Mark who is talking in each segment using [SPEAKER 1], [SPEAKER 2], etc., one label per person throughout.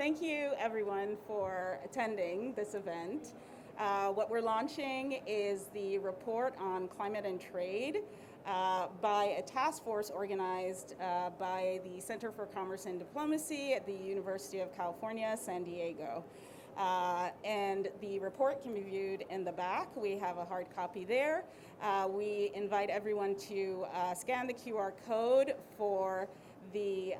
[SPEAKER 1] Thank you, everyone, for attending this event. What we're launching is the report on climate and trade by a task force organized by the Center for Commerce and Diplomacy at the University of California, San Diego. And the report can be viewed in the back. We have a hard copy there. We invite everyone to scan the QR code for the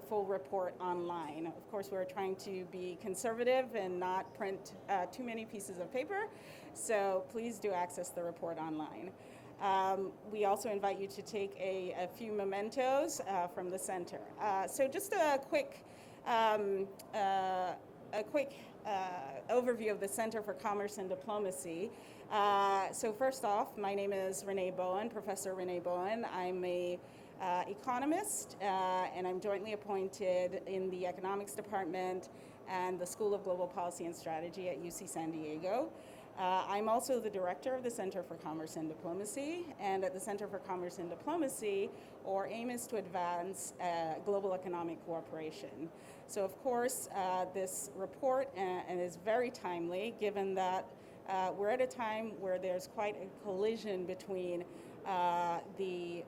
[SPEAKER 1] full report online. Of course, we're trying to be conservative and not print too many pieces of paper, so please do access the report online. We also invite you to take a few mementos from the center. So just a quick overview of the Center for Commerce and Diplomacy. So first off, my name is Renee Bowen, Professor Renee Bowen. I'm a economist, and I'm jointly appointed in the Economics Department and the School of Global Policy and Strategy at UC San Diego. I'm also the director of the Center for Commerce and Diplomacy, and at the Center for Commerce and Diplomacy, our aim is to advance global economic cooperation. So of course, this report and is very timely, given that we're at a time where there's quite a collision between the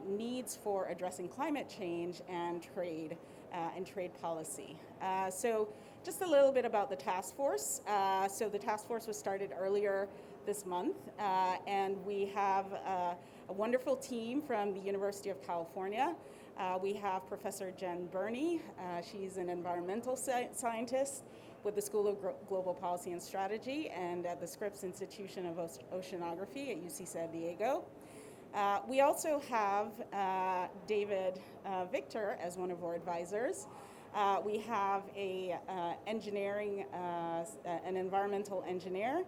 [SPEAKER 1] needs for addressing climate change and trade policy. So just a little bit about the task force. So the task force was started earlier this month, and we have a wonderful team from the University of California. We have Professor Jen Burney. She's an environmental scientist with the School of Global Policy and Strategy and at the Scripps Institution of Oceanography at UC San Diego. We also have David Victor as one of our advisors. We have an environmental engineer,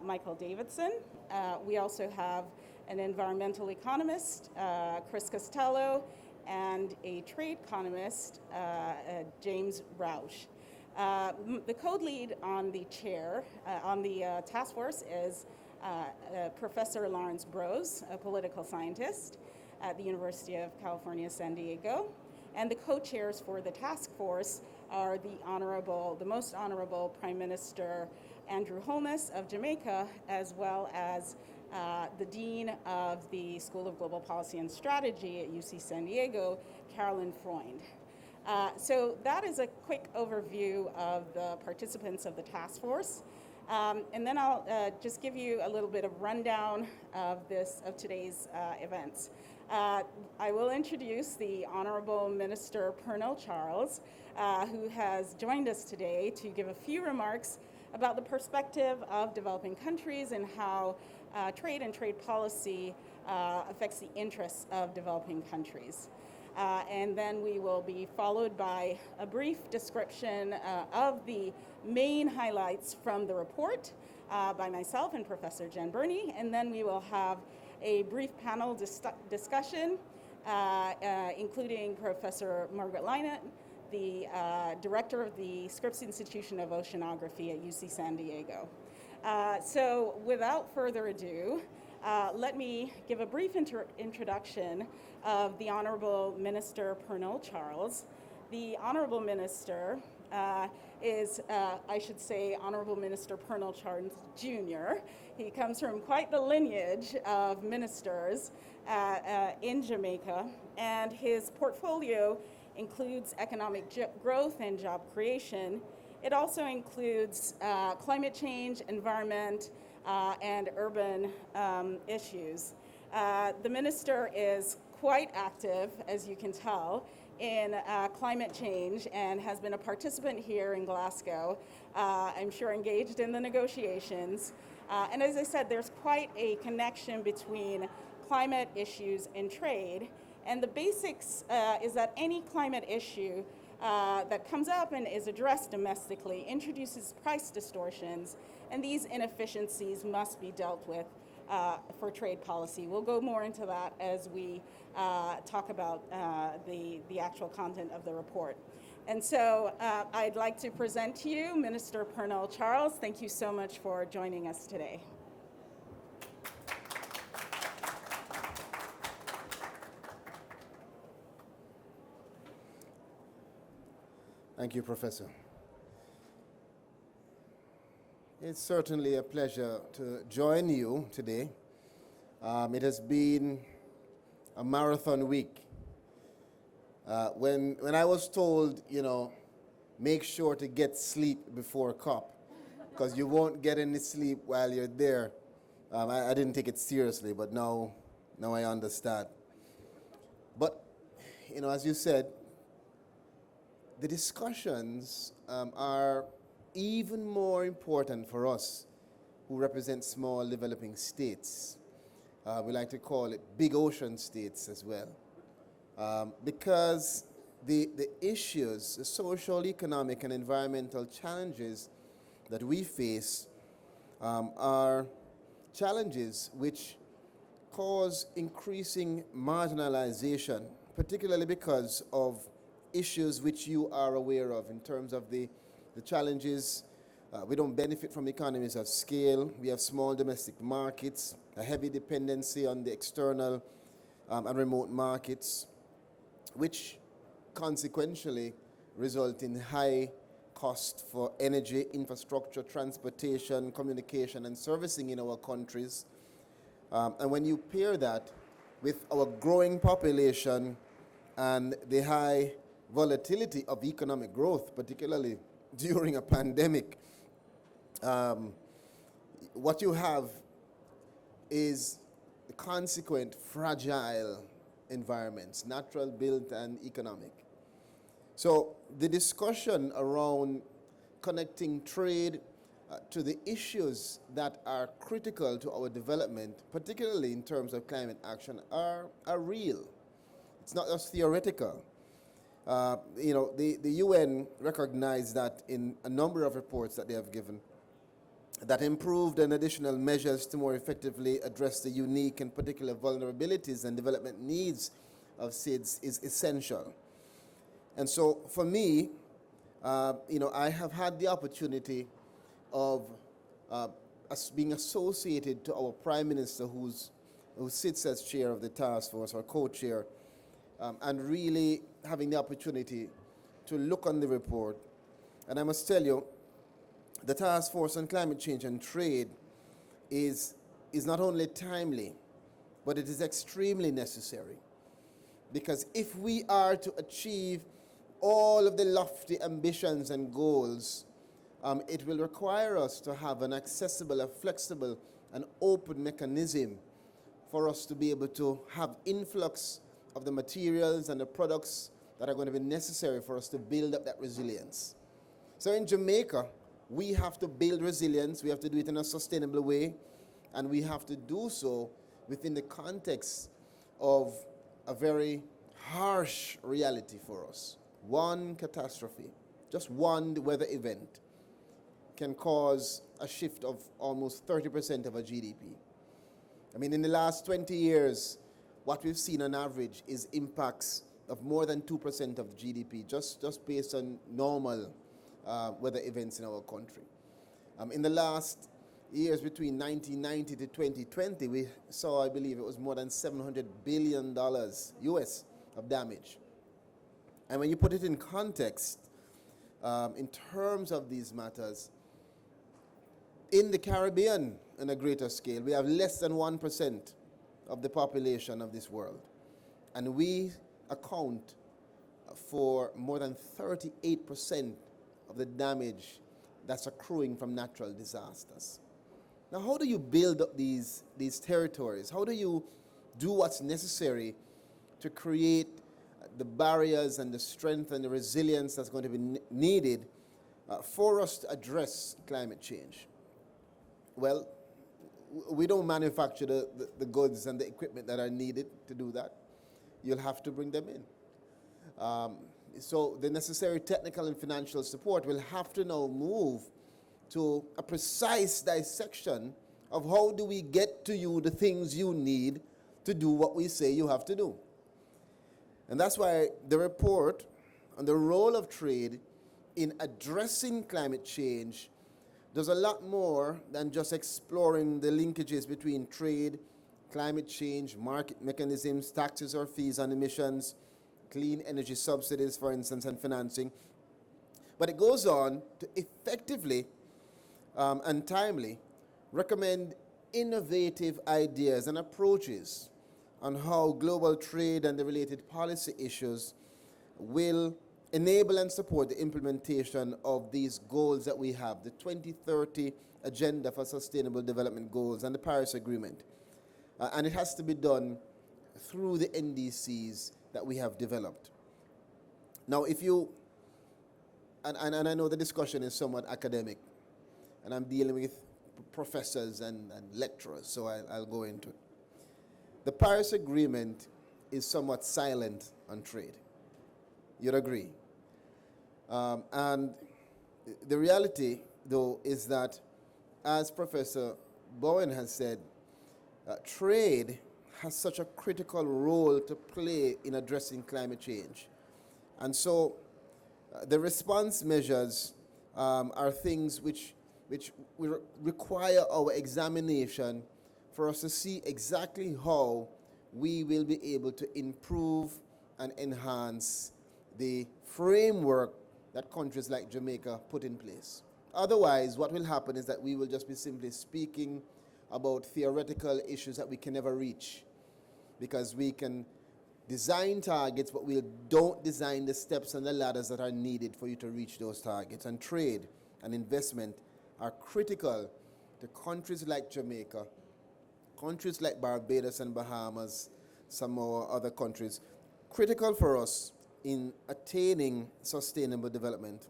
[SPEAKER 1] Michael Davidson. We also have an environmental economist, Chris Costello, and a trade economist, James Rausch. The co-lead on the task force is Professor Lawrence Brose, a political scientist at the University of California, San Diego. And the co-chairs for the task force are the most honorable Prime Minister Andrew Holness of Jamaica, as well as the Dean of the School of Global Policy and Strategy at UC San Diego, Carolyn Freund. So that is a quick overview of the participants of the task force. And then I'll just give you a little bit of rundown of today's events. I will introduce the Honorable Minister Pernell Charles, who has joined us today to give a few remarks about the perspective of developing countries and how trade and trade policy affects the interests of developing countries. And then we will be followed by a brief description of the main highlights from the report by myself and Professor Jen Burney, and then we will have a brief panel discussion, including Professor Margaret Leinen, the director of the Scripps Institution of Oceanography at UC San Diego. So without further ado, let me give a brief introduction of the Honorable Minister Pernell Charles. The Honorable Minister is, I should say, Honorable Minister Pernell Charles Jr. He comes from quite the lineage of ministers in Jamaica, and his portfolio includes economic growth and job creation. It also includes climate change, environment, and urban issues. The minister is quite active, as you can tell, in climate change and has been a participant here in Glasgow, I'm sure engaged in the negotiations. And as I said, there's quite a connection between climate issues and trade. And the basics is that any climate issue that comes up and is addressed domestically introduces price distortions, and these inefficiencies must be dealt with for trade policy. We'll go more into that as we talk about the actual content of the report. And so I'd like to present to you Minister Pernell Charles. Thank you so much for joining us today.
[SPEAKER 2] Thank you, Professor. It's certainly a pleasure to join you today. It has been a marathon week. When I was told, make sure to get sleep before COP, because you won't get any sleep while you're there, I didn't take it seriously, but now I understand. But, as you said, the discussions are even more important for us who represent small developing states. We like to call it big ocean states as well. Because the issues, the social, economic, and environmental challenges that we face are challenges which cause increasing marginalization, particularly because of issues which you are aware of in terms of the challenges. We don't benefit from economies of scale. We have small domestic markets, a heavy dependency on the external and remote markets, which consequentially result in high cost for energy, infrastructure, transportation, communication, and servicing in our countries. And when you pair that with our growing population and the high volatility of economic growth, particularly during a pandemic, what you have is the consequent fragile environments, natural, built, and economic. So the discussion around connecting trade to the issues that are critical to our development, particularly in terms of climate action, are real. It's not just theoretical. The UN recognized that in a number of reports that they have given, that improved and additional measures to more effectively address the unique and particular vulnerabilities and development needs of SIDS is essential. And so for me, I have had the opportunity of being associated to our Prime Minister who sits as chair of the task force or co-chair, and really having the opportunity to look on the report. And I must tell you, the Task Force on Climate Change and Trade is not only timely, but it is extremely necessary. Because if we are to achieve all of the lofty ambitions and goals, it will require us to have an accessible, a flexible, and open mechanism for us to be able to have influx of the materials and the products that are going to be necessary for us to build up that resilience. So in Jamaica, we have to build resilience, we have to do it in a sustainable way, and we have to do so within the context of a very harsh reality for us. One catastrophe, just one weather event, can cause a shift of almost 30% of our GDP. I mean, in the last 20 years, what we've seen on average is impacts of more than 2% of the GDP, just based on normal weather events in our country. In the last years between 1990 to 2020, we saw, I believe it was more than $700 billion US of damage. And when you put it in context, in terms of these matters, in the Caribbean on a greater scale, we have less than 1% of the population of this world. And we account for more than 38% of the damage that's accruing from natural disasters. Now, how do you build up these territories? How do you do what's necessary to create the barriers and the strength and the resilience that's going to be needed for us to address climate change? Well, we don't manufacture the goods and the equipment that are needed to do that. You'll have to bring them in. So the necessary technical and financial support will have to now move to a precise dissection of how do we get to you the things you need to do what we say you have to do. And that's why the report on the role of trade in addressing climate change does a lot more than just exploring the linkages between trade, climate change, market mechanisms, taxes or fees on emissions, clean energy subsidies, for instance, and financing. But it goes on to effectively and timely, recommend innovative ideas and approaches on how global trade and the related policy issues will enable and support the implementation of these goals that we have, the 2030 Agenda for Sustainable Development Goals and the Paris Agreement. And it has to be done through the NDCs that we have developed. Now, if you, and I know the discussion is somewhat academic, and I'm dealing with professors and lecturers, so I'll go into it. The Paris Agreement is somewhat silent on trade. You'd agree. And the reality, though, is that, as Professor Bowen has said, trade has such a critical role to play in addressing climate change. And so the response measures are things which will require our examination for us to see exactly how we will be able to improve and enhance the framework that countries like Jamaica put in place. Otherwise, what will happen is that we will just be simply speaking about theoretical issues that we can never reach, because we can design targets, but we don't design the steps and the ladders that are needed for you to reach those targets. And trade and investment are critical to countries like Jamaica, countries like Barbados and Bahamas, some more other countries, critical for us in attaining sustainable development.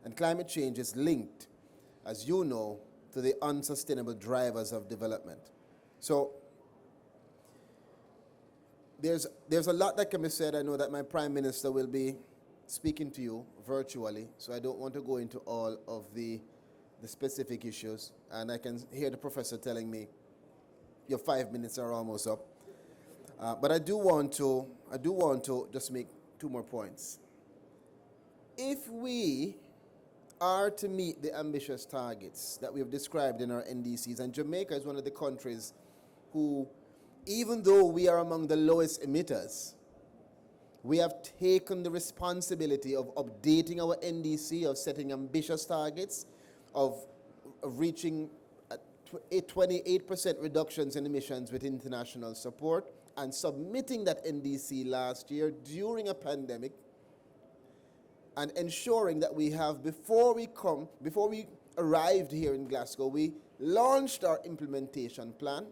[SPEAKER 2] And climate change is linked, as you know, to the unsustainable drivers of development. So there's a lot that can be said. I know that my Prime Minister will be speaking to you virtually, so I don't want to go into all of the specific issues. And I can hear the professor telling me, your 5 minutes are almost up. But I do want to just make two more points. If we are to meet the ambitious targets that we have described in our NDCs, and Jamaica is one of the countries who, even though we are among the lowest emitters, we have taken the responsibility of updating our NDC, of setting ambitious targets, of reaching a 28% reductions in emissions with international support, and submitting that NDC last year during a pandemic, and ensuring that we have, before we arrived here in Glasgow, we launched our implementation plan.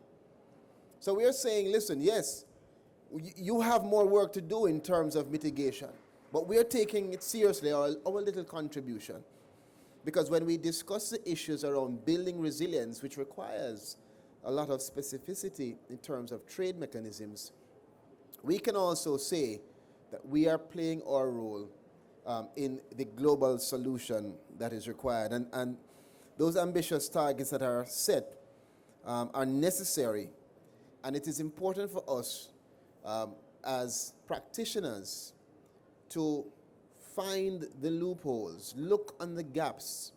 [SPEAKER 2] So we are saying, listen, yes, you have more work to do in terms of mitigation, but we are taking it seriously, our little contribution. Because when we discuss the issues around building resilience, which requires a lot of specificity in terms of trade mechanisms, we can also say that we are playing our role in the global solution that is required. And those ambitious targets that are set are necessary. And it is important for us as practitioners to find the loopholes, look on the gaps.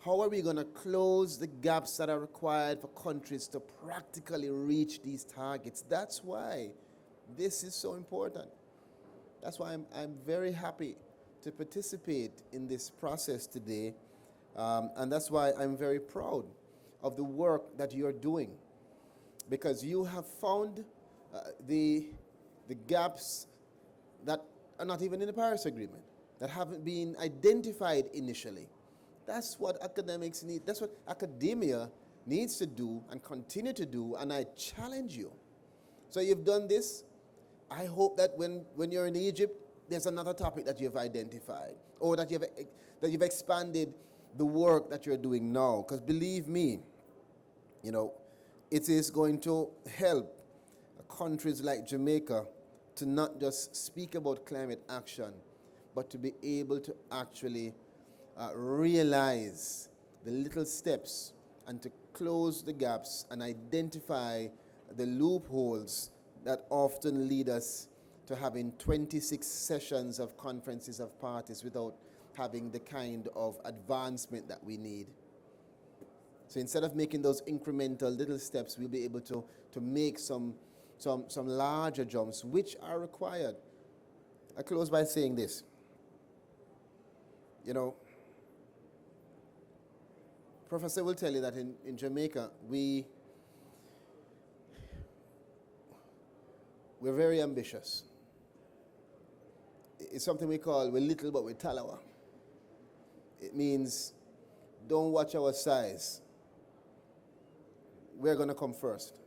[SPEAKER 2] How are we going to close the gaps that are required for countries to practically reach these targets? That's why this is so important. That's why I'm very happy to participate in this process today. And that's why I'm very proud of the work that you're doing, because you have found the gaps that are not even in the Paris Agreement, that haven't been identified initially. That's what academics need. That's what academia needs to do and continue to do, and I challenge you. So you've done this. I hope that when you're in Egypt, there's another topic that you've identified, or that you've expanded the work that you're doing now. Because believe me, it is going to help countries like Jamaica to not just speak about climate action, but to be able to actually realize the little steps and to close the gaps and identify the loopholes that often lead us to having 26 sessions of conferences of parties without having the kind of advancement that we need. So instead of making those incremental little steps, we'll be able to make some larger jumps, which are required. I close by saying this. Professor will tell you that in Jamaica, we're very ambitious. It's something we call, we're little but we're talawa. It means don't watch our size. We're going to come first.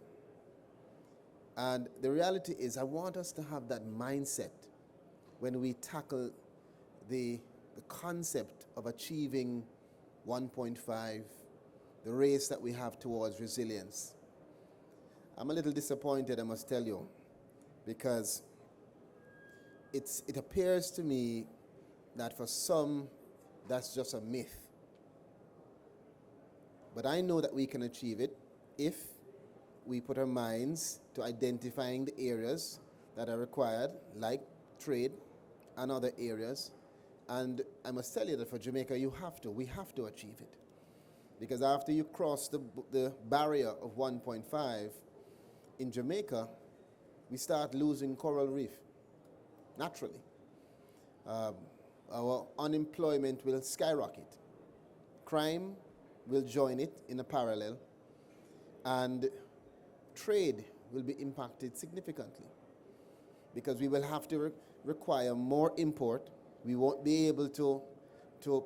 [SPEAKER 2] And the reality is, I want us to have that mindset when we tackle the concept of achieving 1.5, the race that we have towards resilience. I'm a little disappointed, I must tell you, because it appears to me that for some, that's just a myth. But I know that we can achieve it if we put our minds to identifying the areas that are required, like trade and other areas. And I must tell you that for Jamaica, we have to achieve it. Because after you cross the barrier of 1.5, in Jamaica, we start losing coral reef, naturally. Our unemployment will skyrocket. Crime will join it in a parallel. And trade will be impacted significantly because we will have to require more import. We won't be able to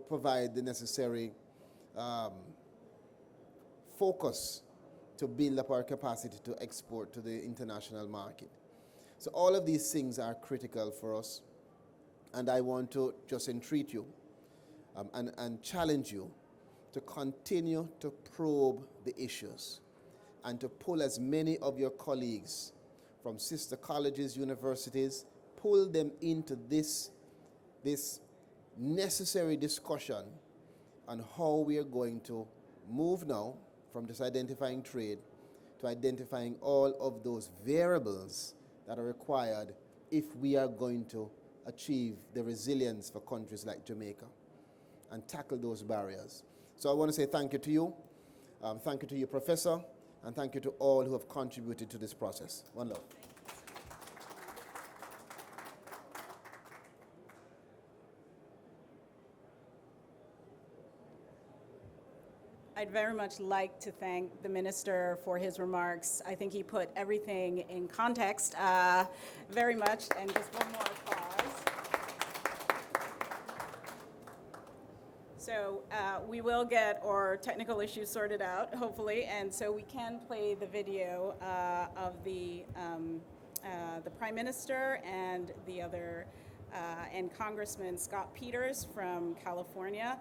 [SPEAKER 2] provide the necessary focus to build up our capacity to export to the international market. So all of these things are critical for us, and I want to just entreat you and challenge you to continue to probe the issues and to pull as many of your colleagues from sister colleges, universities, pull them into this necessary discussion on how we are going to move now from just identifying trade to identifying all of those variables that are required if we are going to achieve the resilience for countries like Jamaica and tackle those barriers. So I want to say thank you to you. Thank you to you, Professor, and thank you to all who have contributed to this process. One love.
[SPEAKER 1] I'd very much like to thank the minister for his remarks. I think he put everything in context very much, and just one more applause. So we will get our technical issues sorted out, hopefully, and so we can play the video of the Prime Minister and the other, and Congressman Scott Peters from California,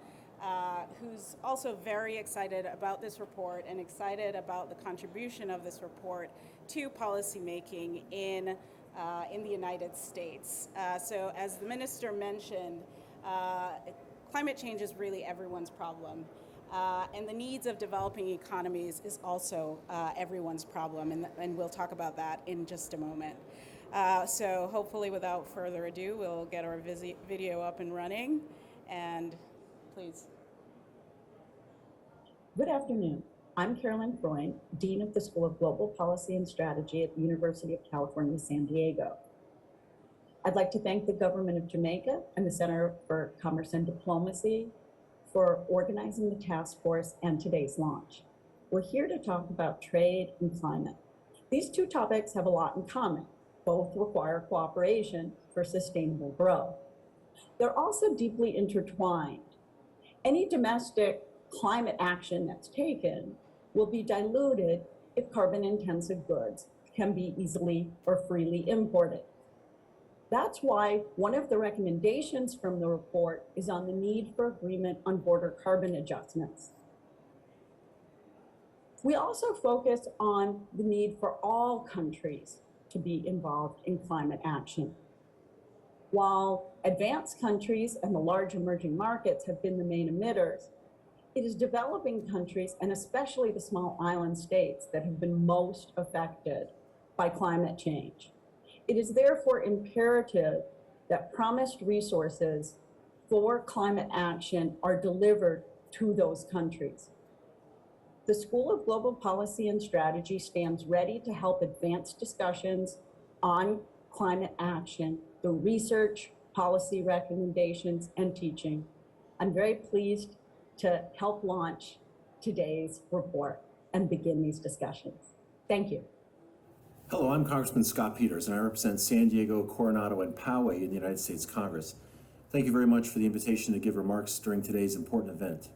[SPEAKER 1] who's also very excited about this report and excited about the contribution of this report to policymaking in the United States. So as the minister mentioned, climate change is really everyone's problem. And the needs of developing economies is also everyone's problem, and we'll talk about that in just a moment. So hopefully without further ado, we'll get our video up and running, and please.
[SPEAKER 3] Good afternoon. I'm Carolyn Freund, Dean of the School of Global Policy and Strategy at the University of California, San Diego. I'd like to thank the government of Jamaica and the Center for Commerce and Diplomacy for organizing the task force and today's launch. We're here to talk about trade and climate. These two topics have a lot in common. Both require cooperation for sustainable growth. They're also deeply intertwined. Any domestic climate action that's taken will be diluted if carbon-intensive goods can be easily or freely imported. That's why one of the recommendations from the report is on the need for agreement on border carbon adjustments. We also focus on the need for all countries to be involved in climate action. While advanced countries and the large emerging markets have been the main emitters, it is developing countries, and especially the small island states, that have been most affected by climate change. It is therefore imperative that promised resources for climate action are delivered to those countries. The School of Global Policy and Strategy stands ready to help advance discussions on climate action through research, policy recommendations, and teaching. I'm very pleased to help launch today's report and begin these discussions. Thank you.
[SPEAKER 4] Hello, I'm Congressman Scott Peters, and I represent San Diego, Coronado, and Poway in the United States Congress. Thank you very much for the invitation to give remarks during today's important event.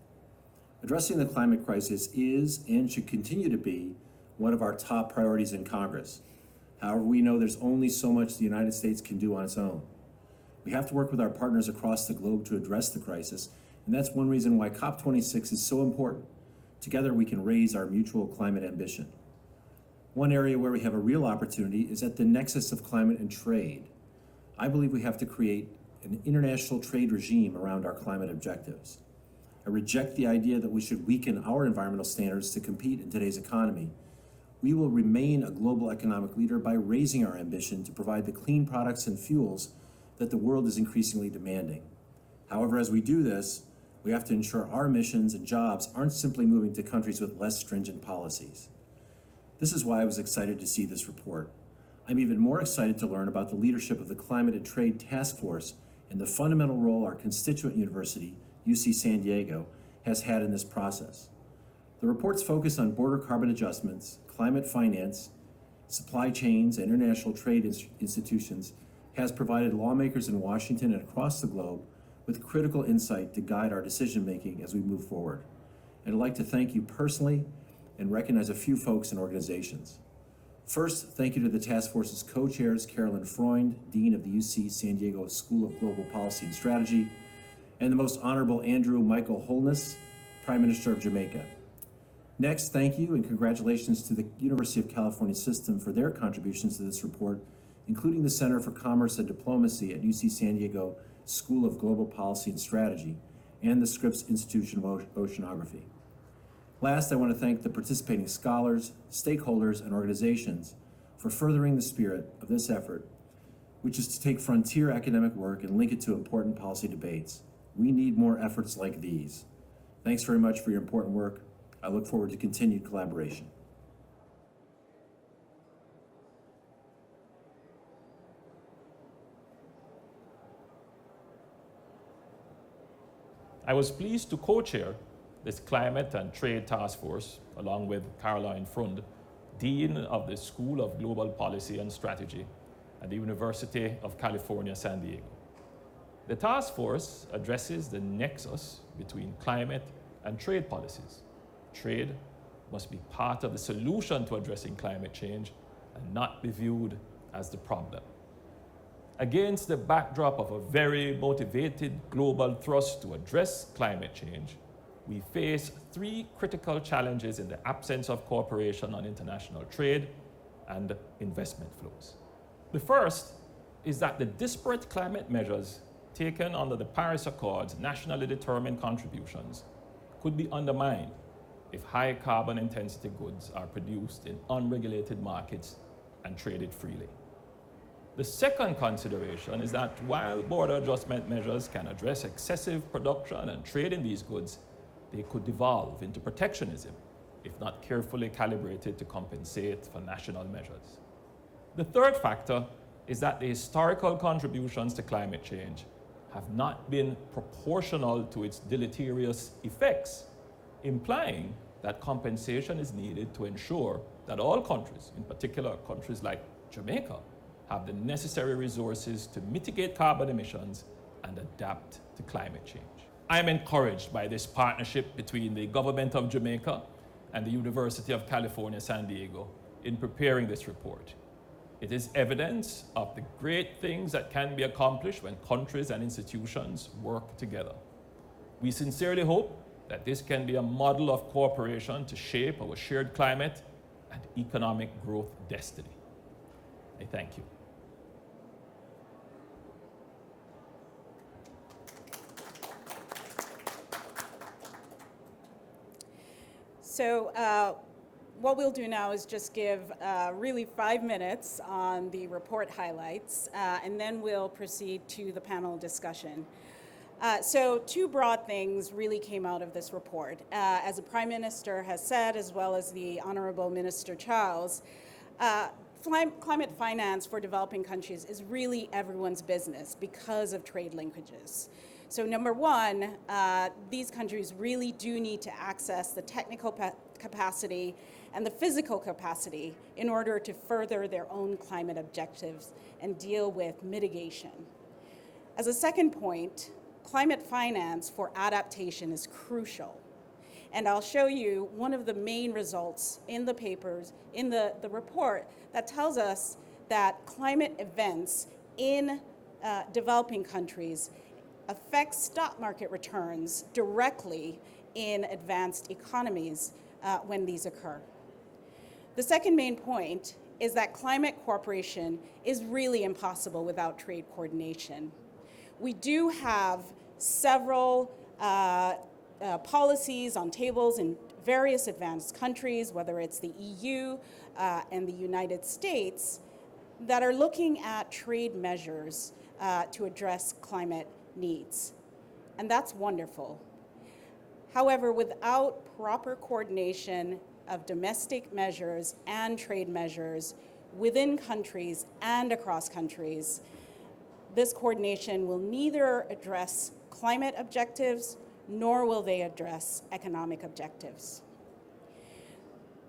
[SPEAKER 4] Addressing the climate crisis is and should continue to be one of our top priorities in Congress. However, we know there's only so much the United States can do on its own. We have to work with our partners across the globe to address the crisis, and that's one reason why COP26 is so important. Together, we can raise our mutual climate ambition. One area where we have a real opportunity is at the nexus of climate and trade. I believe we have to create an international trade regime around our climate objectives. I reject the idea that we should weaken our environmental standards to compete in today's economy. We will remain a global economic leader by raising our ambition to provide the clean products and fuels that the world is increasingly demanding. However, as we do this, we have to ensure our emissions and jobs aren't simply moving to countries with less stringent policies. This is why I was excited to see this report. I'm even more excited to learn about the leadership of the Climate and Trade Task Force and the fundamental role our constituent university, UC San Diego, has had in this process. The report's focus on border carbon adjustments, climate finance, supply chains, and international trade institutions has provided lawmakers in Washington and across the globe with critical insight to guide our decision-making as we move forward. And I'd like to thank you personally and recognize a few folks and organizations. First, thank you to the task force's co-chairs, Carolyn Freund, Dean of the UC San Diego School of Global Policy and Strategy, and the Most Honorable Andrew Michael Holness, Prime Minister of Jamaica. Next, thank you and congratulations to the University of California System for their contributions to this report, including the Center for Commerce and Diplomacy at UC San Diego School of Global Policy and Strategy, and the Scripps Institution of Oceanography. Last, I want to thank the participating scholars, stakeholders, and organizations for furthering the spirit of this effort, which is to take frontier academic work and link it to important policy debates. We need more efforts like these. Thanks very much for your important work. I look forward to continued collaboration.
[SPEAKER 5] I was pleased to co-chair this Climate and Trade Task Force, along with Caroline Freund, Dean of the School of Global Policy and Strategy at the University of California, San Diego. The task force addresses the nexus between climate and trade policies. Trade must be part of the solution to addressing climate change and not be viewed as the problem. Against the backdrop of a very motivated global thrust to address climate change, we face three critical challenges in the absence of cooperation on international trade and investment flows. The first is that the disparate climate measures taken under the Paris Accords' nationally determined contributions could be undermined if high carbon intensity goods are produced in unregulated markets and traded freely. The second consideration is that while border adjustment measures can address excessive production and trade in these goods, they could devolve into protectionism if not carefully calibrated to compensate for national measures. The third factor is that the historical contributions to climate change have not been proportional to its deleterious effects, implying that compensation is needed to ensure that all countries, in particular countries like Jamaica, have the necessary resources to mitigate carbon emissions and adapt to climate change. I am encouraged by this partnership between the government of Jamaica and the University of California, San Diego in preparing this report. It is evidence of the great things that can be accomplished when countries and institutions work together. We sincerely hope that this can be a model of cooperation to shape our shared climate and economic growth destiny. I thank you.
[SPEAKER 1] So what we'll do now is just give really 5 minutes on the report highlights, and then we'll proceed to the panel discussion. So two broad things really came out of this report. As the Prime Minister has said, as well as the Honorable Minister Charles, climate finance for developing countries is really everyone's business because of trade linkages. So number one, these countries really do need to access the technical capacity and the physical capacity in order to further their own climate objectives and deal with mitigation. As a second point, climate finance for adaptation is crucial. And I'll show you one of the main results in the papers, in the report, that tells us that climate events in developing countries affect stock market returns directly in advanced economies when these occur. The second main point is that climate cooperation is really impossible without trade coordination. We do have several policies on tables in various advanced countries, whether it's the EU and the United States, that are looking at trade measures to address climate needs. And that's wonderful. However, without proper coordination of domestic measures and trade measures within countries and across countries, this coordination will neither address climate objectives nor will they address economic objectives.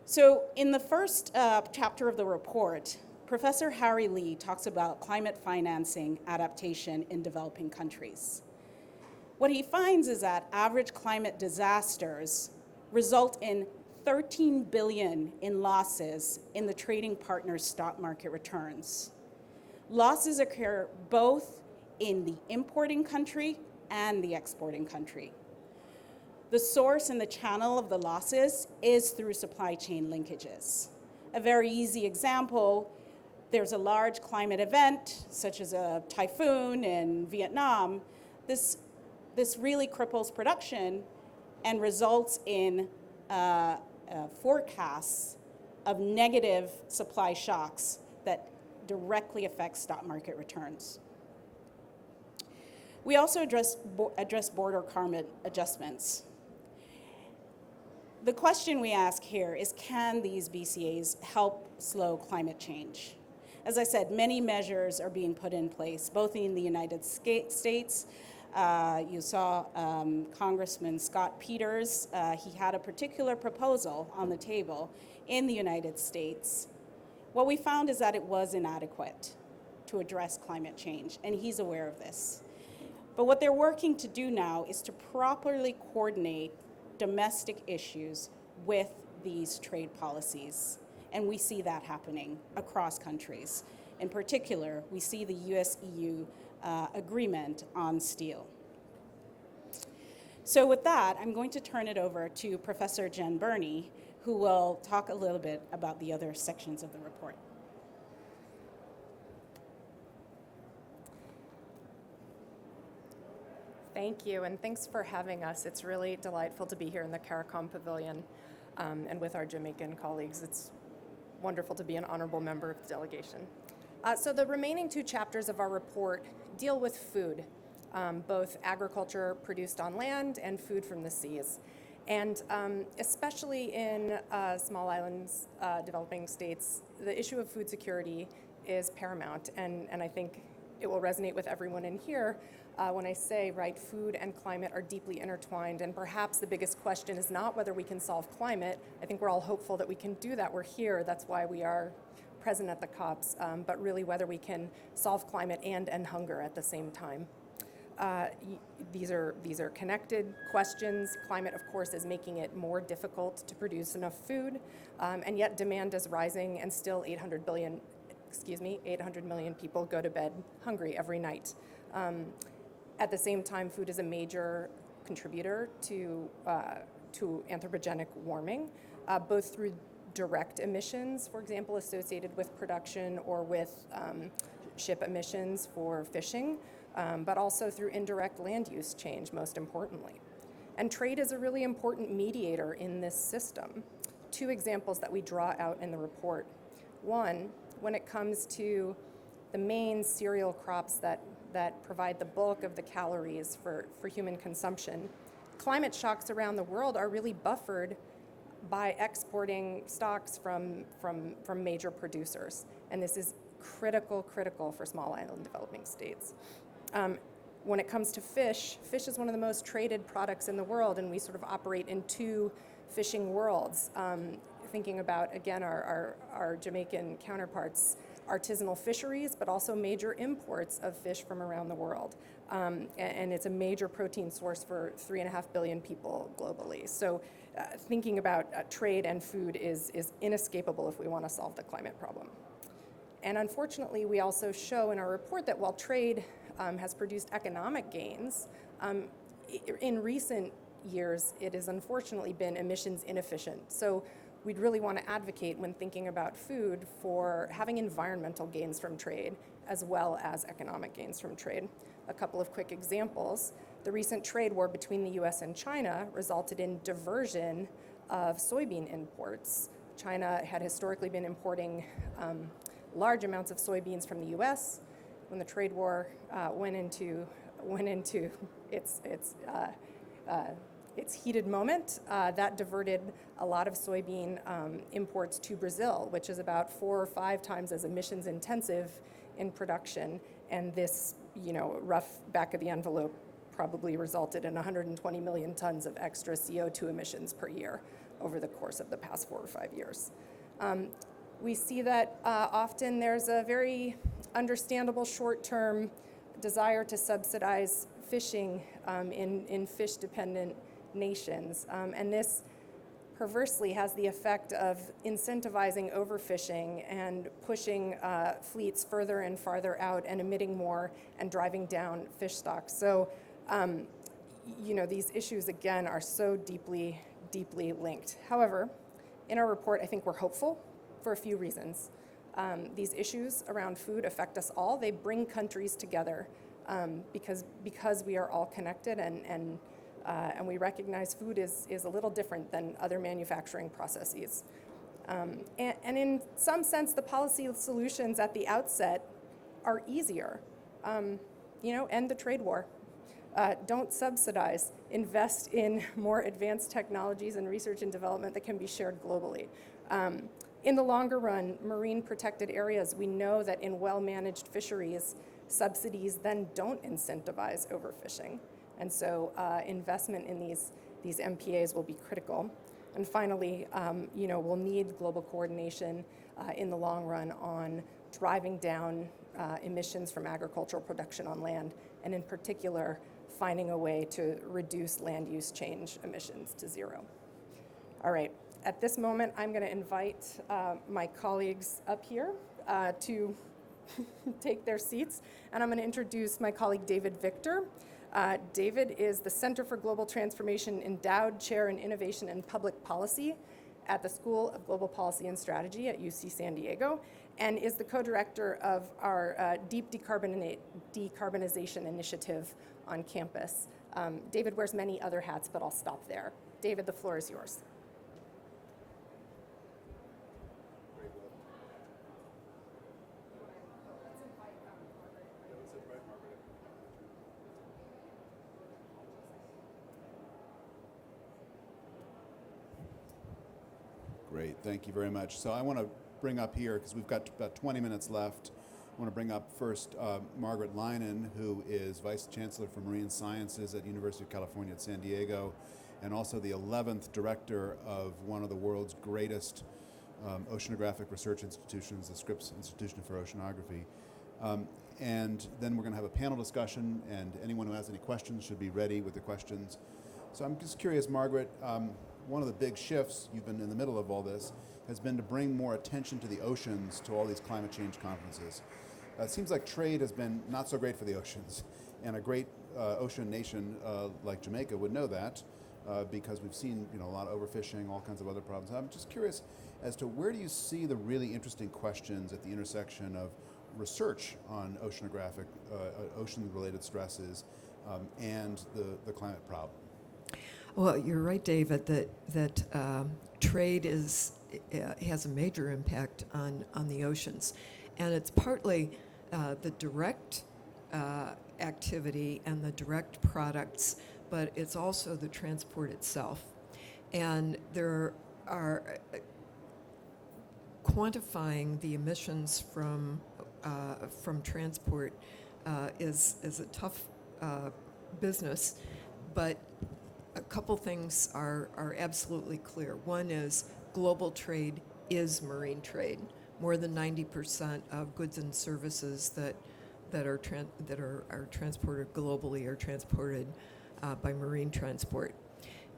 [SPEAKER 1] So in the first chapter of the report, Professor Harry Lee talks about climate financing adaptation in developing countries. What he finds is that average climate disasters result in 13 billion in losses in the trading partners' stock market returns. Losses occur both in the importing country and the exporting country. The source and the channel of the losses is through supply chain linkages. A very easy example, there's a large climate event, such as a typhoon in Vietnam. This really cripples production and results in forecasts of negative supply shocks that directly affect stock market returns. We also address border carbon adjustments. The question we ask here is, can these BCAs help slow climate change? As I said, many measures are being put in place, both in the United States. You saw Congressman Scott Peters. He had a particular proposal on the table in the United States. What we found is that it was inadequate to address climate change, and he's aware of this. But what they're working to do now is to properly coordinate domestic issues with these trade policies. And we see that happening across countries. In particular, we see the US-EU agreement on steel. So with that, I'm going to turn it over to Professor Jen Burney, who will talk a little bit about the other sections of the report.
[SPEAKER 6] Thank you, and thanks for having us. It's really delightful to be here in the CARICOM Pavilion and with our Jamaican colleagues. It's wonderful to be an honorable member of the delegation. So the remaining two chapters of our report deal with food, both agriculture produced on land and food from the seas. And especially in small islands, developing states, the issue of food security is paramount, and I think it will resonate with everyone in here when I say, right, food and climate are deeply intertwined, and perhaps the biggest question is not whether we can solve climate. I think we're all hopeful that we can do that. We're here, that's why we are present at the COPs, but really whether we can solve climate and end hunger at the same time. These are connected questions. Climate, of course, is making it more difficult to produce enough food, and yet demand is rising, and still 800 million people go to bed hungry every night. At the same time, food is a major contributor to anthropogenic warming, both through direct emissions, for example, associated with production or with ship emissions for fishing, but also through indirect land use change, most importantly. And trade is a really important mediator in this system. Two examples that we draw out in the report. One, when it comes to the main cereal crops that provide the bulk of the calories for human consumption, climate shocks around the world are really buffered by exporting stocks from major producers. And this is critical for small island developing states. When it comes to fish, fish is one of the most traded products in the world, and we sort of operate in two fishing worlds. Thinking about, again, our Jamaican counterparts, artisanal fisheries, but also major imports of fish from around the world. And it's a major protein source for 3.5 billion people globally. So thinking about trade and food is inescapable if we want to solve the climate problem. And unfortunately, we also show in our report that while trade has produced economic gains, in recent years, it has unfortunately been emissions inefficient. So we'd really want to advocate when thinking about food for having environmental gains from trade as well as economic gains from trade. A couple of quick examples. The recent trade war between the US and China resulted in diversion of soybean imports. China had historically been importing large amounts of soybeans from the US. When the trade war went into its heated moment, that diverted a lot of soybean imports to Brazil, which is about 4 or 5 times as emissions intensive in production. And this, rough back of the envelope probably resulted in 120 million tons of extra CO2 emissions per year over the course of the past 4 or 5 years. We see that often there's a very understandable short-term desire to subsidize fishing in fish-dependent nations. And this perversely has the effect of incentivizing overfishing and pushing fleets further and farther out and emitting more and driving down fish stocks. So, these issues, again, are so deeply, deeply linked. However, in our report, I think we're hopeful for a few reasons. These issues around food affect us all. They bring countries together because we are all connected and we recognize food is a little different than other manufacturing processes. And in some sense, the policy solutions at the outset are easier. End the trade war. Don't subsidize. Invest in more advanced technologies and research and development that can be shared globally. In the longer run, marine protected areas, we know that in well-managed fisheries, subsidies then don't incentivize overfishing. And so investment in these MPAs will be critical. And finally, we'll need global coordination in the long run on driving down emissions from agricultural production on land, and in particular, finding a way to reduce land use change emissions to zero. All right, at this moment, I'm going to invite my colleagues up here to take their seats, and I'm going to introduce my colleague David Victor. David is the Center for Global Transformation Endowed Chair in Innovation and Public Policy at the School of Global Policy and Strategy at UC San Diego, and is the co-director of our Deep Decarbonization Initiative on campus. David wears many other hats, but I'll stop there. David, the floor is yours.
[SPEAKER 7] Great, thank you very much. So I want to bring up here, because we've got about 20 minutes left, I want to bring up first Margaret Leinen, who is Vice Chancellor for Marine Sciences at University of California at San Diego, and also the 11th Director of one of the world's greatest oceanographic research institutions, the Scripps Institution for Oceanography. And then we're going to have a panel discussion, and anyone who has any questions should be ready with the questions. So I'm just curious, Margaret, one of the big shifts, you've been in the middle of all this, has been to bring more attention to the oceans to all these climate change conferences. It seems like trade has been not so great for the oceans, and a great ocean nation like Jamaica would know that because we've seen a lot of overfishing, all kinds of other problems. I'm just curious as to where do you see the really interesting questions at the intersection of research on oceanographic, ocean-related stresses and the climate problem?
[SPEAKER 8] Well, you're right, David, that trade has a major impact on the oceans. And it's partly the direct activity and the direct products, but it's also the transport itself. And there are quantifying the emissions from transport is a tough business, but a couple things are absolutely clear. One is global trade is marine trade. More than 90% of goods and services that are transported globally are transported by marine transport.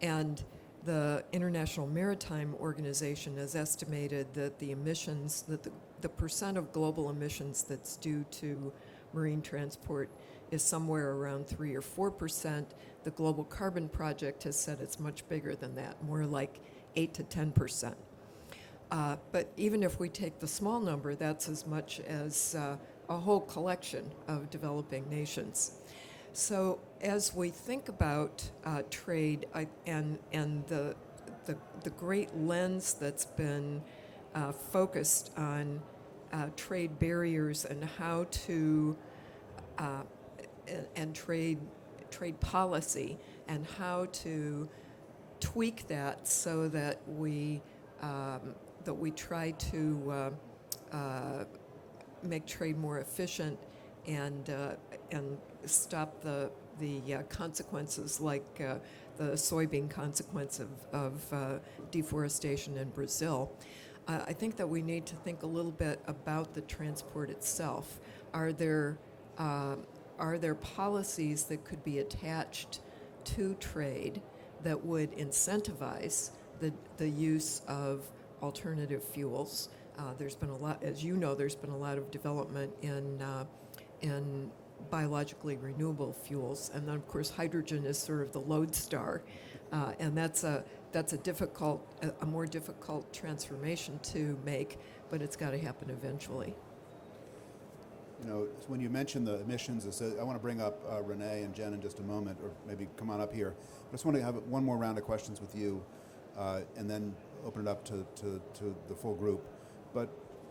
[SPEAKER 8] And the International Maritime Organization has estimated that the emissions, that the percent of global emissions that's due to marine transport is somewhere around 3 or 4%. The Global Carbon Project has said it's much bigger than that, more like 8 to 10%. But even if we take the small number, that's as much as a whole collection of developing nations. So as we think about trade and the great lens that's been focused on trade barriers and how to and trade policy and how to tweak that so that we try to make trade more efficient and stop the consequences like the soybean consequence of deforestation in Brazil. I think that we need to think a little bit about the transport itself. Are there policies that could be attached to trade that would incentivize the use of alternative fuels? There's been a lot, as you know, there's been a lot of development in biologically renewable fuels, and then of course hydrogen is sort of the lodestar, and that's a more difficult transformation to make, but it's got to happen eventually.
[SPEAKER 7] You know, when you mentioned the emissions, I want to bring up Renee and Jen in just a moment, or maybe come on up here. I just want to have one more round of questions with you, and then open it up to the full group. But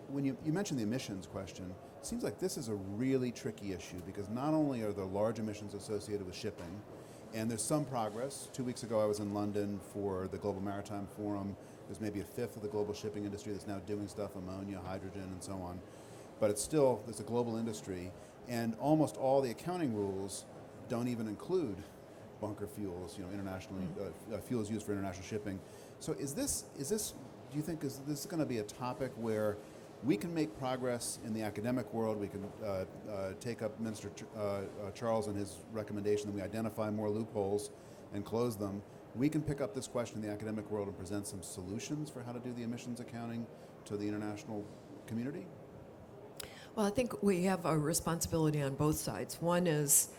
[SPEAKER 7] when you mentioned the emissions question, it seems like this is a really tricky issue because not only are there large emissions associated with shipping, and there's some progress. 2 weeks ago I was in London for the Global Maritime Forum. There's maybe a fifth of the global shipping industry that's now doing stuff, ammonia, hydrogen, and so on. But it's a global industry, and almost all the accounting rules don't even include bunker fuels, internationally, fuels used for international shipping. So is this, do you think, is this going to be a topic where we can make progress in the academic world? We can take up Minister Charles and his recommendation that we identify more loopholes and close them. We can pick up this question in the academic world and present some solutions for how to do the emissions accounting to the international community?
[SPEAKER 8] Well, I think we have a responsibility on both sides. One is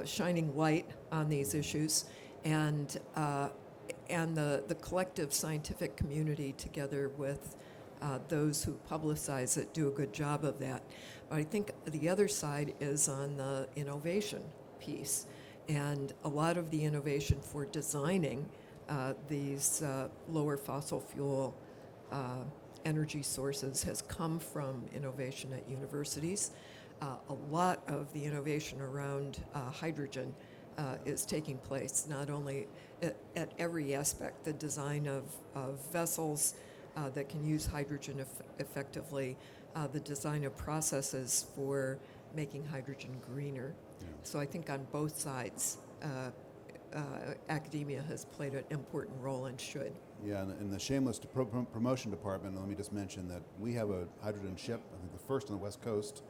[SPEAKER 8] shining light on these issues, and the collective scientific community, together with those who publicize it, do a good job of that. But I think the other side is on the innovation piece, and a lot of the innovation for designing these lower fossil fuel energy sources has come from innovation at universities. A lot of the innovation around hydrogen is taking place, not only at every aspect, the design of vessels that can use hydrogen effectively, the design of processes for making hydrogen greener.
[SPEAKER 7] Yeah.
[SPEAKER 8] So I think on both sides, academia has played an important role and should.
[SPEAKER 7] Yeah, in the shameless promotion department, let me just mention that we have a hydrogen ship, I think the first on the West Coast,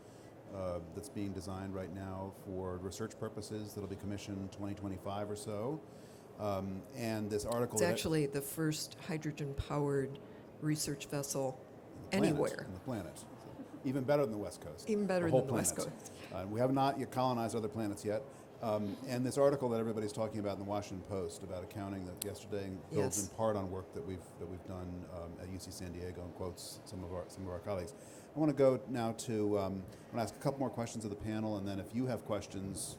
[SPEAKER 7] that's being designed right now for research purposes that'll be commissioned 2025 or so. And this article...
[SPEAKER 8] It's actually the first hydrogen-powered research vessel anywhere.
[SPEAKER 7] On the planet. So even better than the West Coast.
[SPEAKER 8] Even better than the West Coast.
[SPEAKER 7] We have not yet colonized other planets yet. And this article that everybody's talking about in the Washington Post about accounting that yesterday builds in part on work that we've done at UC San Diego and quotes some of our colleagues. I want to go now to I'm going to ask a couple more questions of the panel, and then if you have questions,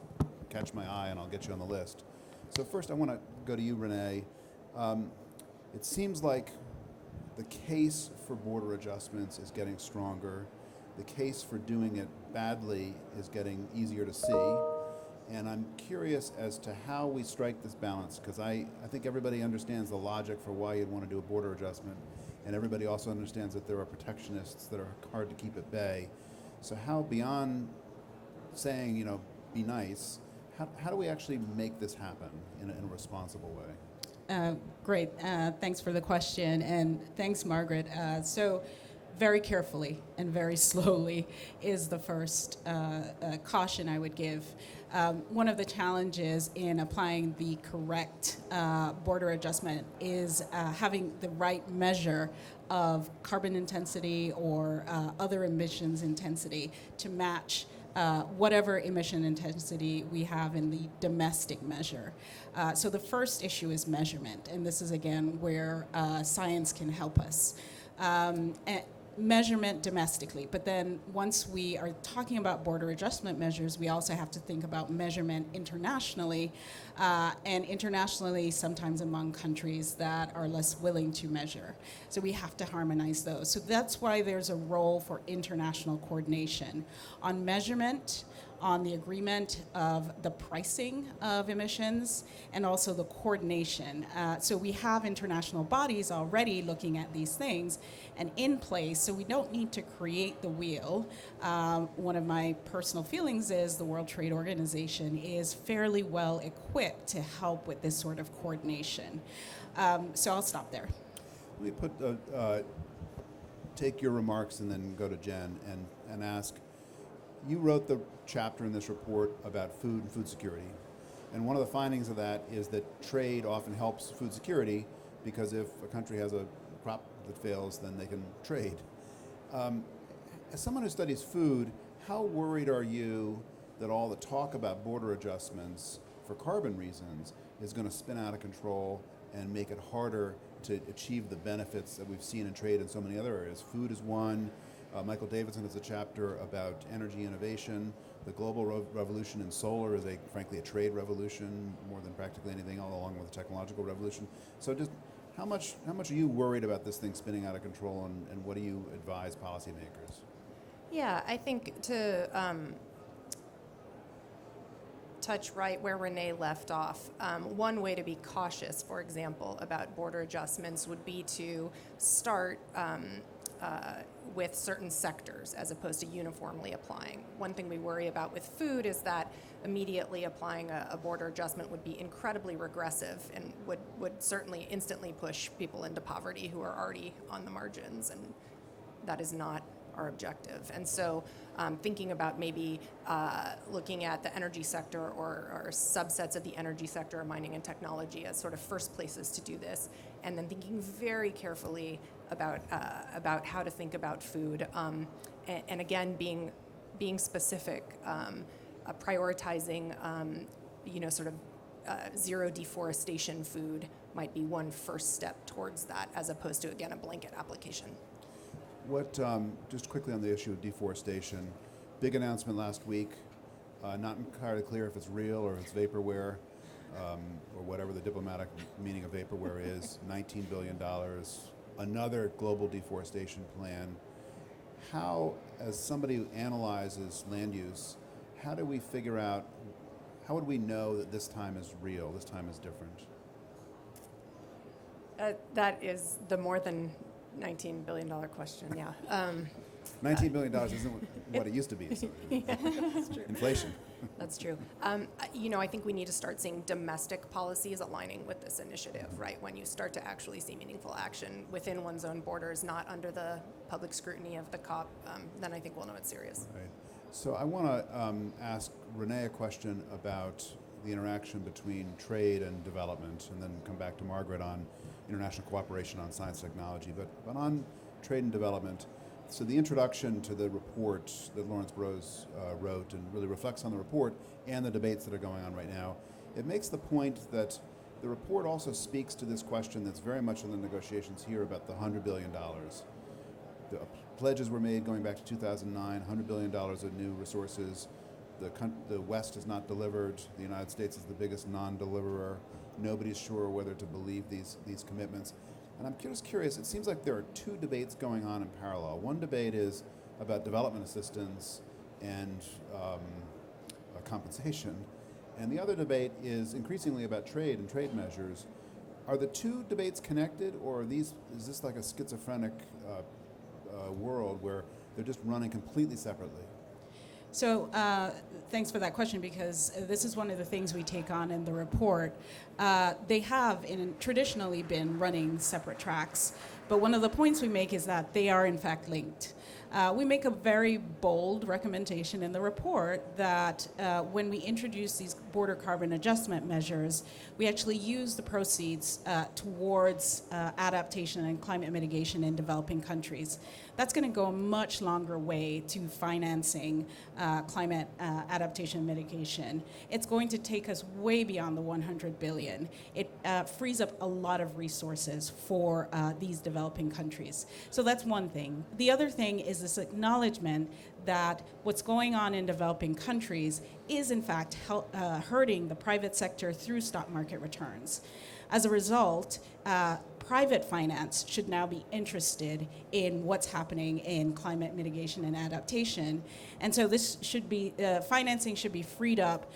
[SPEAKER 7] catch my eye and I'll get you on the list. So first, I want to go to you, Renee. It seems like the case for border adjustments is getting stronger. The case for doing it badly is getting easier to see. And I'm curious as to how we strike this balance, because I think everybody understands the logic for why you'd want to do a border adjustment, and everybody also understands that there are protectionists that are hard to keep at bay. So how, beyond saying, be nice, how do we actually make this happen in a responsible way?
[SPEAKER 1] Great. Thanks for the question, and thanks, Margaret. So very carefully and very slowly is the first caution I would give. One of the challenges in applying the correct border adjustment is having the right measure of carbon intensity or other emissions intensity to match whatever emission intensity we have in the domestic measure. So the first issue is measurement, and this is again where science can help us. Measurement domestically, but then once we are talking about border adjustment measures, we also have to think about measurement internationally, and internationally sometimes among countries that are less willing to measure. So we have to harmonize those. So that's why there's a role for international coordination on measurement, on the agreement of the pricing of emissions, and also the coordination. So we have international bodies already looking at these things and in place, so we don't need to create the wheel. One of my personal feelings is the World Trade Organization is fairly well equipped to help with this sort of coordination. So I'll stop there.
[SPEAKER 7] Let me take your remarks and then go to Jen and ask, you wrote the chapter in this report about food and food security. And one of the findings of that is that trade often helps food security, because if a country has a crop that fails, then they can trade. As someone who studies food, how worried are you that all the talk about border adjustments for carbon reasons is going to spin out of control and make it harder to achieve the benefits that we've seen in trade in so many other areas? Food is one. Michael Davidson has a chapter about energy innovation. The global revolution in solar is frankly a trade revolution more than practically anything, all along with the technological revolution. So just how much are you worried about this thing spinning out of control, and what do you advise policymakers?
[SPEAKER 6] Yeah, I think to touch right where Renee left off, one way to be cautious, for example, about border adjustments would be to start with certain sectors as opposed to uniformly applying. One thing we worry about with food is that immediately applying a border adjustment would be incredibly regressive and would certainly instantly push people into poverty who are already on the margins, and that is not our objective. And so thinking about maybe looking at the energy sector or subsets of the energy sector, mining and technology, as sort of first places to do this, and then thinking very carefully about how to think about food, and again being specific, prioritizing sort of zero deforestation food might be one first step towards that, as opposed to, again, a blanket application.
[SPEAKER 7] What, just quickly on the issue of deforestation, big announcement last week, not entirely clear if it's real or if it's vaporware, or whatever the diplomatic meaning of vaporware is, $19 billion, another global deforestation plan. How, as somebody who analyzes land use, how do we figure out, how would we know that this time is real, this time is different?
[SPEAKER 6] That is the more than $19 billion question, yeah.
[SPEAKER 7] $19 billion isn't what it used to be, so
[SPEAKER 6] Yeah, that's true.
[SPEAKER 7] inflation.
[SPEAKER 6] That's true. I think we need to start seeing domestic policies aligning with this initiative, right? When you start to actually see meaningful action within one's own borders, not under the public scrutiny of the COP, then I think we'll know it's serious.
[SPEAKER 7] Right. So I want to ask Renee a question about the interaction between trade and development, and then come back to Margaret on international cooperation on science technology. But on trade and development, so the introduction to the report that Lawrence Brose wrote, and really reflects on the report and the debates that are going on right now, it makes the point that the report also speaks to this question that's very much in the negotiations here about the $100 billion. The pledges were made going back to 2009, $100 billion of new resources. The West has not delivered. The United States is the biggest non-deliverer. Nobody's sure whether to believe these commitments. And I'm just curious, it seems like there are two debates going on in parallel. One debate is about development assistance and compensation, and the other debate is increasingly about trade and trade measures. Are the two debates connected, or is this like a schizophrenic world where they're just running completely separately?
[SPEAKER 1] So thanks for that question, because this is one of the things we take on in the report. They have traditionally been running separate tracks, but one of the points we make is that they are in fact linked. We make a very bold recommendation in the report that when we introduce these border carbon adjustment measures, we actually use the proceeds towards adaptation and climate mitigation in developing countries. That's going to go a much longer way to financing climate adaptation and mitigation. It's going to take us way beyond the 100 billion. It frees up a lot of resources for these developing countries. So that's one thing. The other thing is this acknowledgement that what's going on in developing countries is in fact hurting the private sector through stock market returns. As a result, private finance should now be interested in what's happening in climate mitigation and adaptation. And so this should be, financing should be freed up,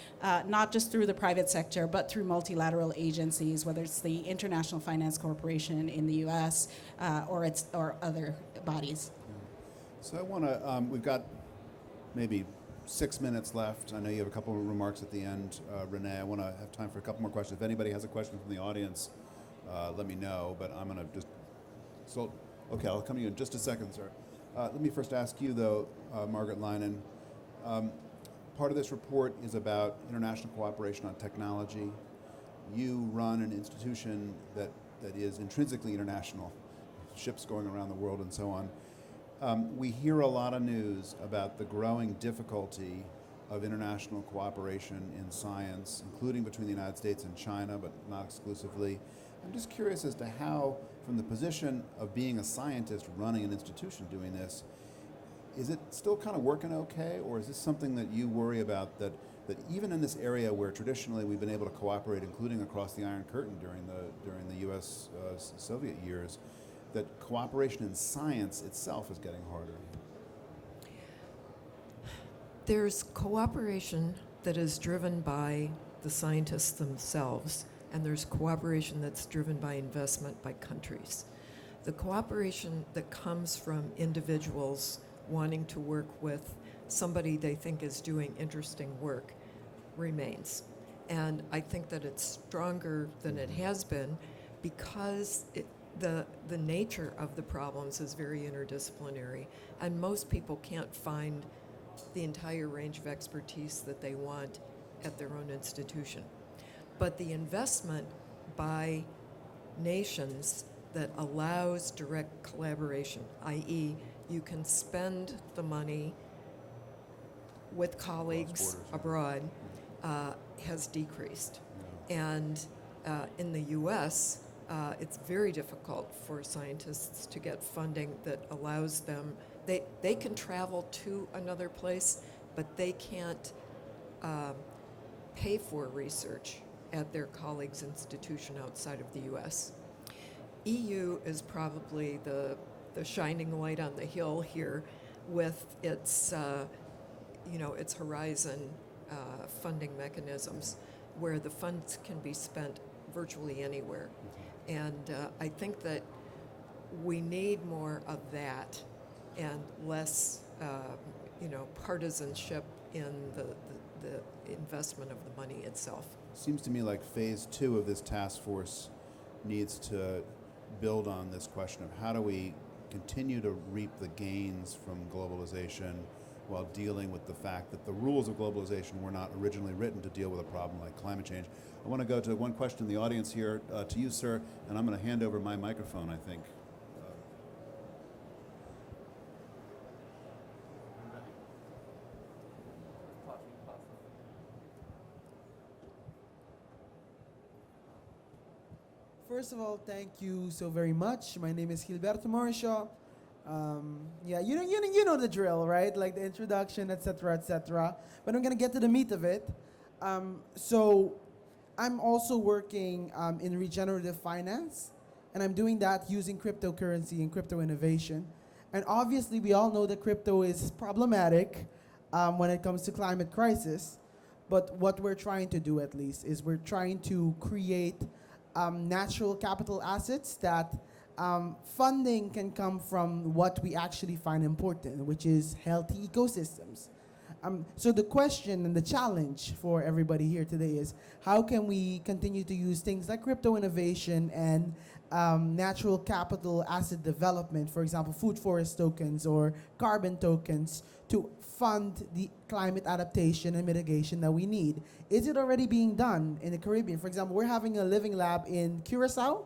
[SPEAKER 1] not just through the private sector, but through multilateral agencies, whether it's the International Finance Corporation in the US or other bodies.
[SPEAKER 7] So I want to, we've got maybe 6 minutes left. I know you have a couple of remarks at the end, Renee. I want to have time for a couple more questions. If anybody has a question from the audience, let me know, but I'm going to just, okay, I'll come to you in just a second, sir. Let me first ask you, though, Margaret Leinen, part of this report is about international cooperation on technology. You run an institution that is intrinsically international, ships going around the world and so on. We hear a lot of news about the growing difficulty of international cooperation in science, including between the United States and China, but not exclusively. I'm just curious as to how, from the position of being a scientist running an institution doing this, is it still kind of working okay, or is this something that you worry about, that even in this area where traditionally we've been able to cooperate, including across the Iron Curtain during the U.S. Soviet years, that cooperation in science itself is getting harder?
[SPEAKER 8] There's cooperation that is driven by the scientists themselves, and there's cooperation that's driven by investment by countries. The cooperation that comes from individuals wanting to work with somebody they think is doing interesting work remains. And I think that it's stronger than it has been because the nature of the problems is very interdisciplinary, and most people can't find the entire range of expertise that they want at their own institution. But the investment by nations that allows direct collaboration, i.e., you can spend the money with colleagues abroad, has decreased. And in the US, it's very difficult for scientists to get funding that allows them, they can travel to another place, but they can't pay for research at their colleagues' institution outside of the US. EU is probably the shining light on the hill here with its, its Horizon funding mechanisms, where the funds can be spent virtually anywhere. And I think that we need more of that and less, partisanship in the investment of the money itself.
[SPEAKER 7] Seems to me like phase 2 of this task force needs to build on this question of how do we continue to reap the gains from globalization while dealing with the fact that the rules of globalization were not originally written to deal with a problem like climate change. I want to go to one question in the audience here to you, sir, and I'm going to hand over my microphone, I think.
[SPEAKER 9] First of all, thank you so very much. My name is Gilberto Mauricio. You know the drill, right? Like the introduction, etc., etc. But I'm gonna get to the meat of it. So I'm also working in regenerative finance, and I'm doing that using cryptocurrency and crypto innovation. And obviously, we all know that crypto is problematic when it comes to climate crisis. But what we're trying to do, at least, is we're trying to create natural capital assets that funding can come from what we actually find important, which is healthy ecosystems. So the question and the challenge for everybody here today is, how can we continue to use things like crypto innovation and natural capital asset development, for example, food forest tokens or carbon tokens, to fund the climate adaptation and mitigation that we need? Is it already being done in the Caribbean? For example, we're having a living lab in Curacao.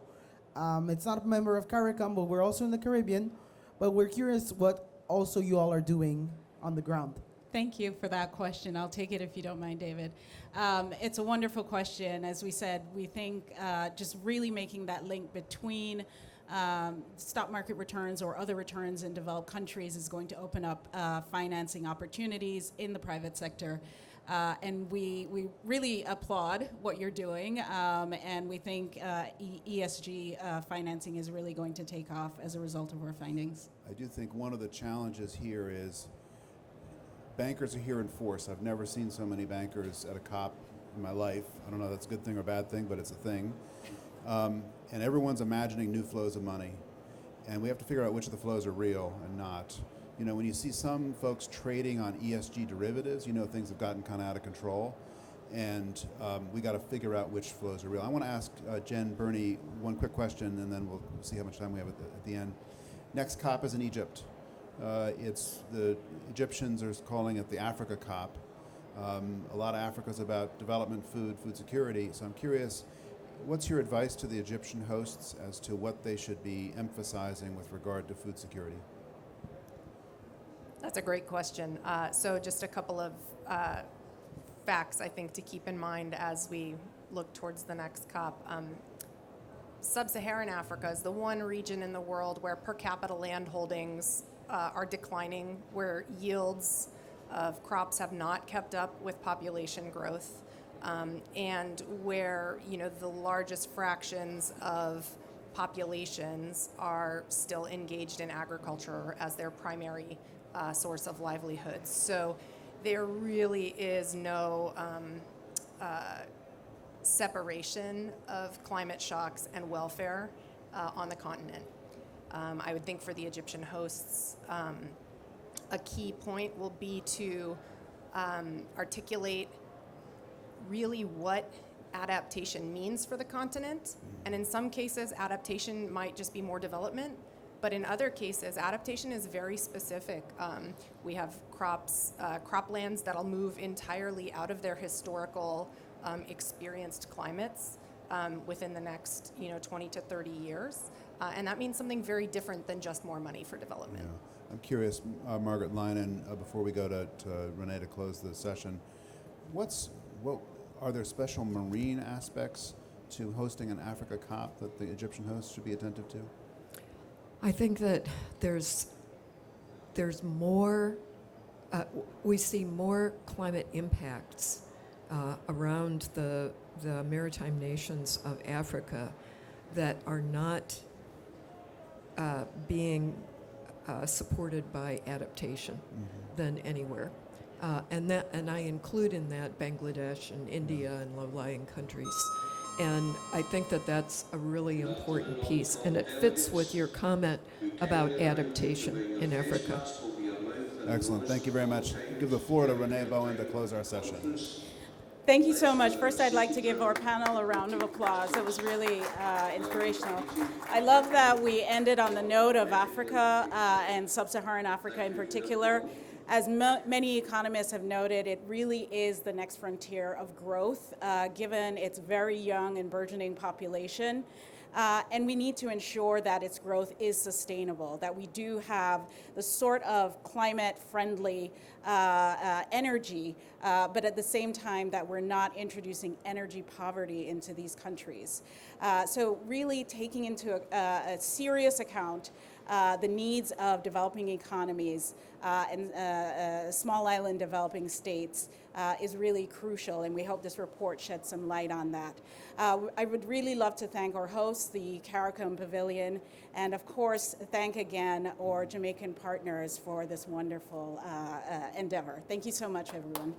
[SPEAKER 9] It's not a member of CARICOM, but we're also in the Caribbean. But we're curious what also you all are doing on the ground.
[SPEAKER 1] Thank you for that question. I'll take it if you don't mind, David. It's a wonderful question. As we said, we think just really making that link between stock market returns or other returns in developed countries is going to open up financing opportunities in the private sector. And we really applaud what you're doing, and we think ESG financing is really going to take off as a result of our findings.
[SPEAKER 7] I do think one of the challenges here is bankers are here in force. I've never seen so many bankers at a COP in my life. I don't know if that's a good thing or a bad thing, but it's a thing. And everyone's imagining new flows of money. And we have to figure out which of the flows are real and not. You know, when you see some folks trading on ESG derivatives, you know things have gotten kind of out of control. And we got to figure out which flows are real. I want to ask Jen, Burney, one quick question, and then we'll see how much time we have at the end. Next COP is in Egypt. It's the Egyptians are calling it the Africa COP. A lot of Africa is about development, food security. So I'm curious, what's your advice to the Egyptian hosts as to what they should be emphasizing with regard to food security?
[SPEAKER 6] That's a great question. So just a couple of facts, I think, to keep in mind as we look towards the next COP. Sub-Saharan Africa is the one region in the world where per capita land holdings are declining, where yields of crops have not kept up with population growth, and where, you know, the largest fractions of populations are still engaged in agriculture as their primary source of livelihood. So there really is no separation of climate shocks and welfare on the continent. I would think for the Egyptian hosts, a key point will be to articulate really what adaptation means for the continent. And in some cases, adaptation might just be more development. But in other cases, adaptation is very specific. We have croplands that'll move entirely out of their historical experienced climates within the next 20 to 30 years. And that means something very different than just more money for development.
[SPEAKER 7] Yeah. I'm curious, Margaret Leinen, before we go to Renee to close the session, are there special marine aspects to hosting an Africa COP that the Egyptian hosts should be attentive to?
[SPEAKER 8] I think that there's more, we see more climate impacts around the maritime nations of Africa that are not being supported by adaptation than anywhere. And I include in that Bangladesh and India and low-lying countries. And I think that that's a really important piece. And it fits with your comment about adaptation in Africa.
[SPEAKER 7] Excellent. Thank you very much. Give the floor to Renee Bowen to close our session.
[SPEAKER 1] Thank you so much. First, I'd like to give our panel a round of applause. It was really inspirational. I love that we ended on the note of Africa and sub-Saharan Africa in particular. As many economists have noted, it really is the next frontier of growth, given its very young and burgeoning population. And we need to ensure that its growth is sustainable, that we do have the sort of climate-friendly energy, but at the same time that we're not introducing energy poverty into these countries. So really taking into a serious account the needs of developing economies and small island developing states is really crucial, and we hope this report sheds some light on that. I would really love to thank our hosts, the CARICOM Pavilion, and of course, thank again our Jamaican partners for this wonderful endeavor. Thank you so much, everyone.